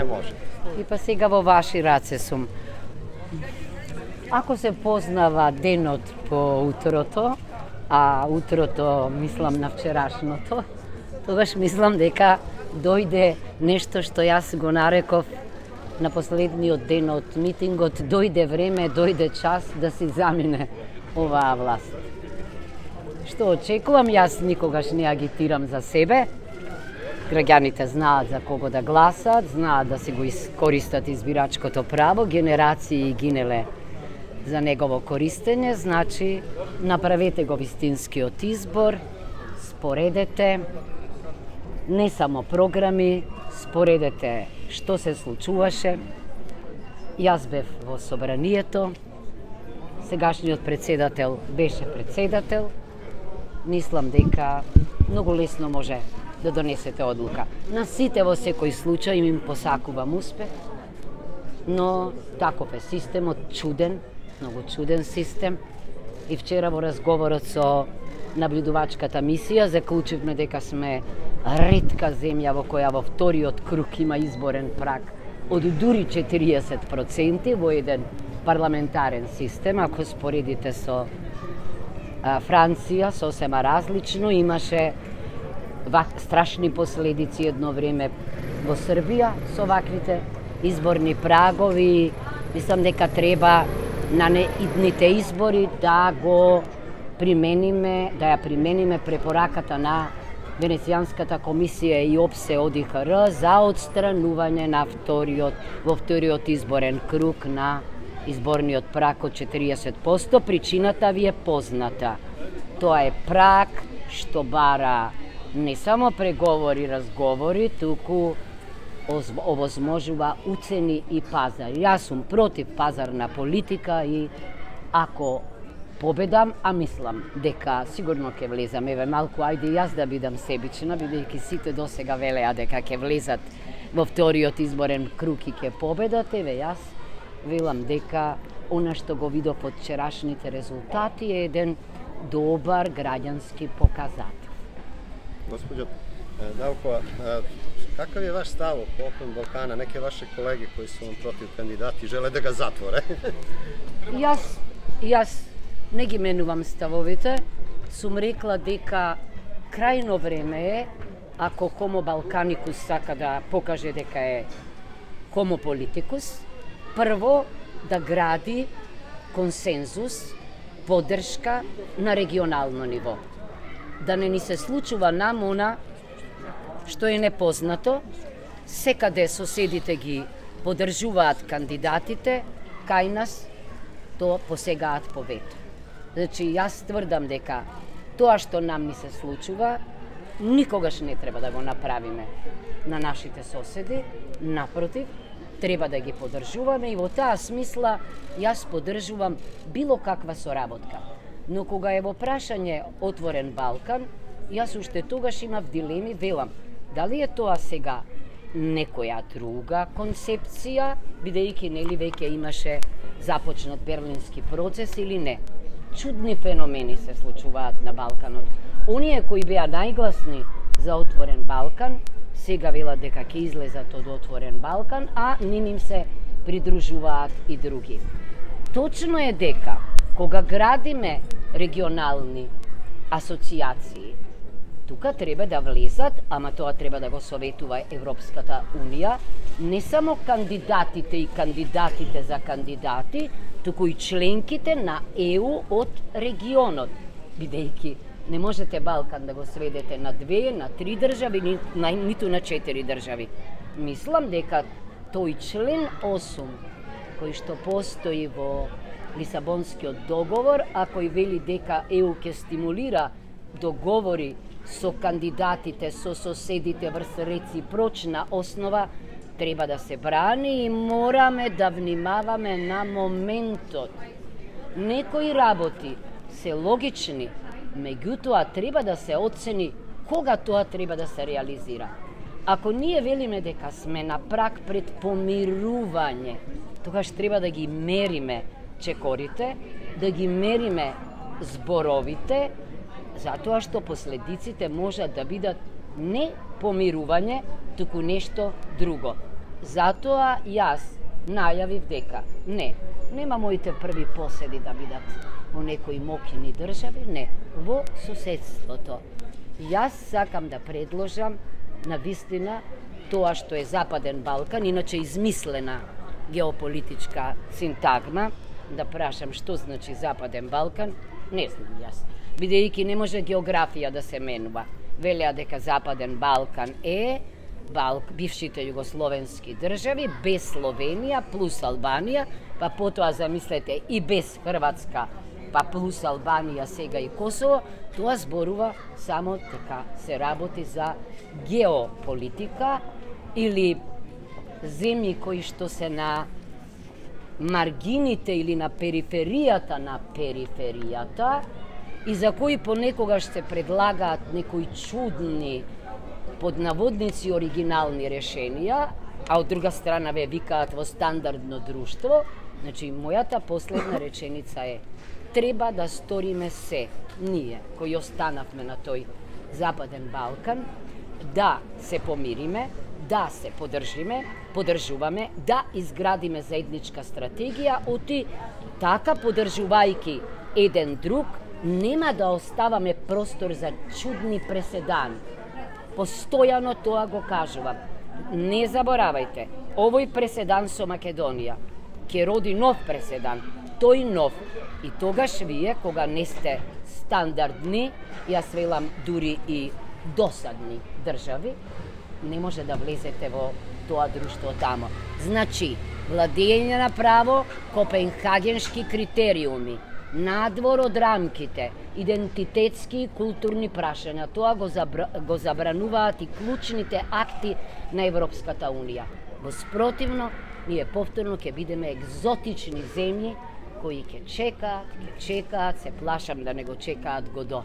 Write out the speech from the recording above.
Може. И па сега во ваши раце сум. Ако се познава денот по утрото, а утрото мислам на вчерашното, тогаш мислам дека дојде нешто што јас го нареков на последниот ден од митингот, дојде време, дојде час да си замине оваа власт. Што очекувам, јас никогаш не агитирам за себе. Граѓаните знаат за кого да гласат, знаат да си го користат избирачкото право, генерации гинеле за негово користење, значи направете го вистинскиот избор, споредете, не само програми, споредете што се случуваше. Јас бев во собранието, сегашниот председател беше председател, мислам дека многу лесно може да донесете одлука. На сите во секој случај им посакувам успех, но таков е системот, чуден, многу чуден систем. И вчера во разговорот со наблюдувачката мисија заклучивме дека сме ретка земја во која во вториот круг има изборен праг од дури 40% во еден парламентарен систем. Ако споредите со Франција, сосема различно, имаше страшни последици едно време во Србија со ваквите изборни прагови. Мислам дека треба на идните избори да го примениме, да ја примениме препораката на Венецијанската комисија и ОПСЕ ОДИХР за отстранување на во вториот изборен круг на изборниот праг од 40%. Причината ви е позната. Тоа е праг што бара не само преговори, разговори, туку овозможува уцени и пазар. Јас сум против пазарна политика и ако победам, а мислам дека сигурно ќе влезам, еве малку, ајде јас да бидам себична, бидејќи сите досега велеа дека ќе влезат во вториот изборен круг и ќе победат, еве јас велам дека она што го видов од вчерашните резултати е еден добар граѓански показател. Госпоđo Навкова, какав е ваш став по Open Балкана? Неке ваши колеги кои су вам против кандидати желе да га затворе. Јас не ги менувам ставовите. Сум рекла дека крајно време е, ако Homo Balkanicus сака да покаже дека е Homo Politicus, прво да гради консензус, поддршка на регионално ниво. Да не ни се случува нам она што е непознато, секаде соседите ги поддржуваат кандидатите, кај нас тоа посегаат по вето. Значи, јас тврдам дека тоа што нам ни се случува, никогаш не треба да го направиме на нашите соседи, напротив, треба да ги поддржуваме и во таа смисла јас поддржувам било каква соработка. Но кога е во прашање Отворен Балкан, јас уште тогаш имав дилеми, велам, дали е тоа сега некоја друга концепција, бидејќи нели веќе имаше започнат Берлински процес или не. Чудни феномени се случуваат на Балканот. Оние кои беа најгласни за Отворен Балкан, сега велат дека ќе излезат од Отворен Балкан, а ним се придружуваат и други. Точно е дека кога градиме регионални асоциации, тука треба да влезат, ама тоа треба да го советува Европската Унија, не само кандидатите и кандидатите за кандидати, туку и членките на ЕУ од регионот, бидејќи не можете Балкан да го сведете на 2, на 3 држави, ниту на 4 држави. Мислам дека тој член 8, кој што постои во Лисабонскиот договор, а кој вели дека ЕУ ќе стимулира договори со кандидатите, со соседите врз реципрочна основа, треба да се брани и мораме да внимаваме на моментот. Некои работи се логични, меѓутоа треба да се оцени кога тоа треба да се реализира. Ако ние велиме дека сме на праг пред помирување, тогаш треба да ги мериме чекорите, да ги мериме зборовите, затоа што последиците можат да бидат не помирување, туку нешто друго. затоа јас најавив дека нема моите први поседи да бидат во некои мокини држави, не, во соседството. Јас сакам да предложам на вистина тоа што е Западен Балкан, иначе измислена геополитичка синтагма, да прашам што значи Западен Балкан, не знам јас. Бидејќи не може географија да се менува. Велеа дека Западен Балкан е бившите југословенски држави, без Словенија, плюс Албанија, па потоа замислете и без Хрватска, па плюс Албанија, сега и Косово, тоа зборува само дека се работи за геополитика или земји кои што се на маргините или на периферијата на периферијата и за кои понекогаш се предлагаат некои чудни под наводници оригинални решенија, а од друга страна ве викаат во стандардно друштво. Значи, мојата последна реченица е: треба да сториме се, ние, кои останавме на тој Западен Балкан, да се помириме, да се поддржуваме, да изградиме заедничка стратегија, оти така поддржувајќи еден друг, нема да оставаме простор за чудни преседани. Постојано тоа го кажувам. Не заборавајте, овој преседан со Македонија ќе роди нов преседан, тој нов. И тогаш вие, кога не сте стандардни, јас велам дури и досадни држави, не може да влезете во тоа друштво тамо. Значи, владење на право, копенхагеншки критериуми, надвор од рамките, идентитетски и културни прашања. Тоа го забрануваат и клучните акти на Европската Унија. Во спротивно, ние повторно ќе бидеме екзотични земји кои ќе чекаат, се плашам да не го чекаат Годо.